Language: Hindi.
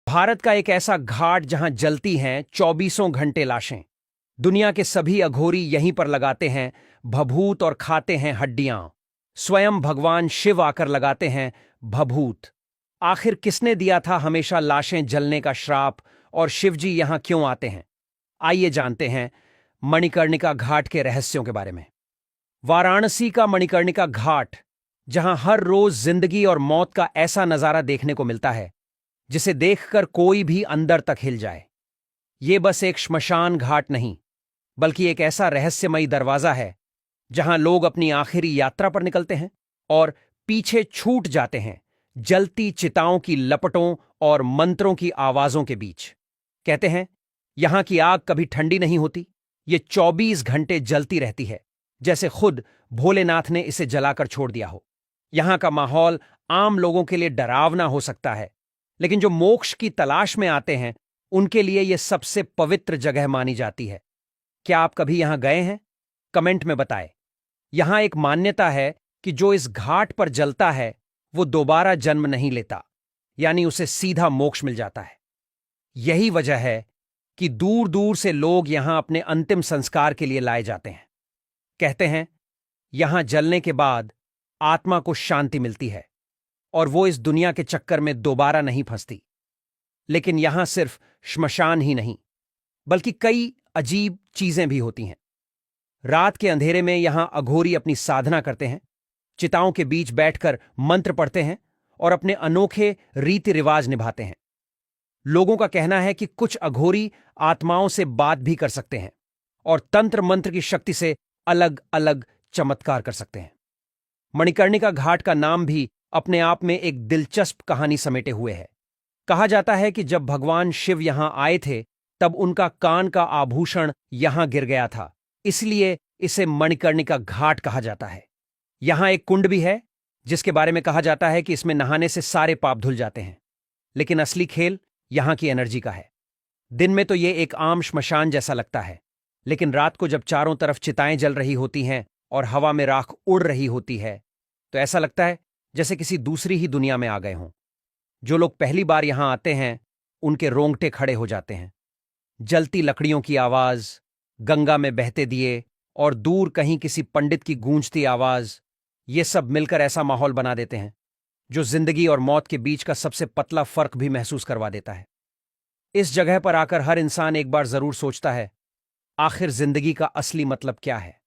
भारत का एक ऐसा घाट जहां जलती हैं चौबीसों घंटे लाशें। दुनिया के सभी अघोरी यहीं पर लगाते हैं भभूत और खाते हैं हड्डियां। स्वयं भगवान शिव आकर लगाते हैं भभूत। आखिर किसने दिया था हमेशा लाशें जलने का श्राप, और शिवजी यहां क्यों आते हैं? आइए जानते हैं मणिकर्णिका घाट के रहस्यों के बारे में। वाराणसी का मणिकर्णिका घाट, जहां हर रोज जिंदगी और मौत का ऐसा नजारा देखने को मिलता है जिसे देखकर कोई भी अंदर तक हिल जाए। ये बस एक श्मशान घाट नहीं, बल्कि एक ऐसा रहस्यमयी दरवाजा है जहां लोग अपनी आखिरी यात्रा पर निकलते हैं और पीछे छूट जाते हैं जलती चिताओं की लपटों और मंत्रों की आवाजों के बीच। कहते हैं यहां की आग कभी ठंडी नहीं होती, ये 24 घंटे जलती रहती है, जैसे खुद भोलेनाथ ने इसे जलाकर छोड़ दिया हो। यहां का माहौल आम लोगों के लिए डरावना हो सकता है, लेकिन जो मोक्ष की तलाश में आते हैं उनके लिए यह सबसे पवित्र जगह मानी जाती है। क्या आप कभी यहां गए हैं? कमेंट में बताएं। यहां एक मान्यता है कि जो इस घाट पर जलता है वो दोबारा जन्म नहीं लेता, यानी उसे सीधा मोक्ष मिल जाता है। यही वजह है कि दूर दूर से लोग यहां अपने अंतिम संस्कार के लिए लाए जाते हैं। कहते हैं यहां जलने के बाद आत्मा को शांति मिलती है और वो इस दुनिया के चक्कर में दोबारा नहीं फंसती। लेकिन यहां सिर्फ श्मशान ही नहीं, बल्कि कई अजीब चीजें भी होती हैं। रात के अंधेरे में यहां अघोरी अपनी साधना करते हैं, चिताओं के बीच बैठकर मंत्र पढ़ते हैं और अपने अनोखे रीति रिवाज निभाते हैं। लोगों का कहना है कि कुछ अघोरी आत्माओं से बात भी कर सकते हैं और तंत्र मंत्र की शक्ति से अलग अलग चमत्कार कर सकते हैं। मणिकर्णिका घाट का नाम भी अपने आप में एक दिलचस्प कहानी समेटे हुए है। कहा जाता है कि जब भगवान शिव यहां आए थे तब उनका कान का आभूषण यहां गिर गया था, इसलिए इसे मणिकर्णिका घाट कहा जाता है। यहां एक कुंड भी है जिसके बारे में कहा जाता है कि इसमें नहाने से सारे पाप धुल जाते हैं। लेकिन असली खेल यहां की एनर्जी का है। दिन में तो यह एक आम श्मशान जैसा लगता है, लेकिन रात को जब चारों तरफ चिताएं जल रही होती हैं और हवा में राख उड़ रही होती है तो ऐसा लगता है जैसे किसी दूसरी ही दुनिया में आ गए हों। जो लोग पहली बार यहां आते हैं उनके रोंगटे खड़े हो जाते हैं। जलती लकड़ियों की आवाज, गंगा में बहते दिए और दूर कहीं किसी पंडित की गूंजती आवाज, ये सब मिलकर ऐसा माहौल बना देते हैं जो जिंदगी और मौत के बीच का सबसे पतला फर्क भी महसूस करवा देता है। इस जगह पर आकर हर इंसान एक बार जरूर सोचता है, आखिर जिंदगी का असली मतलब क्या है?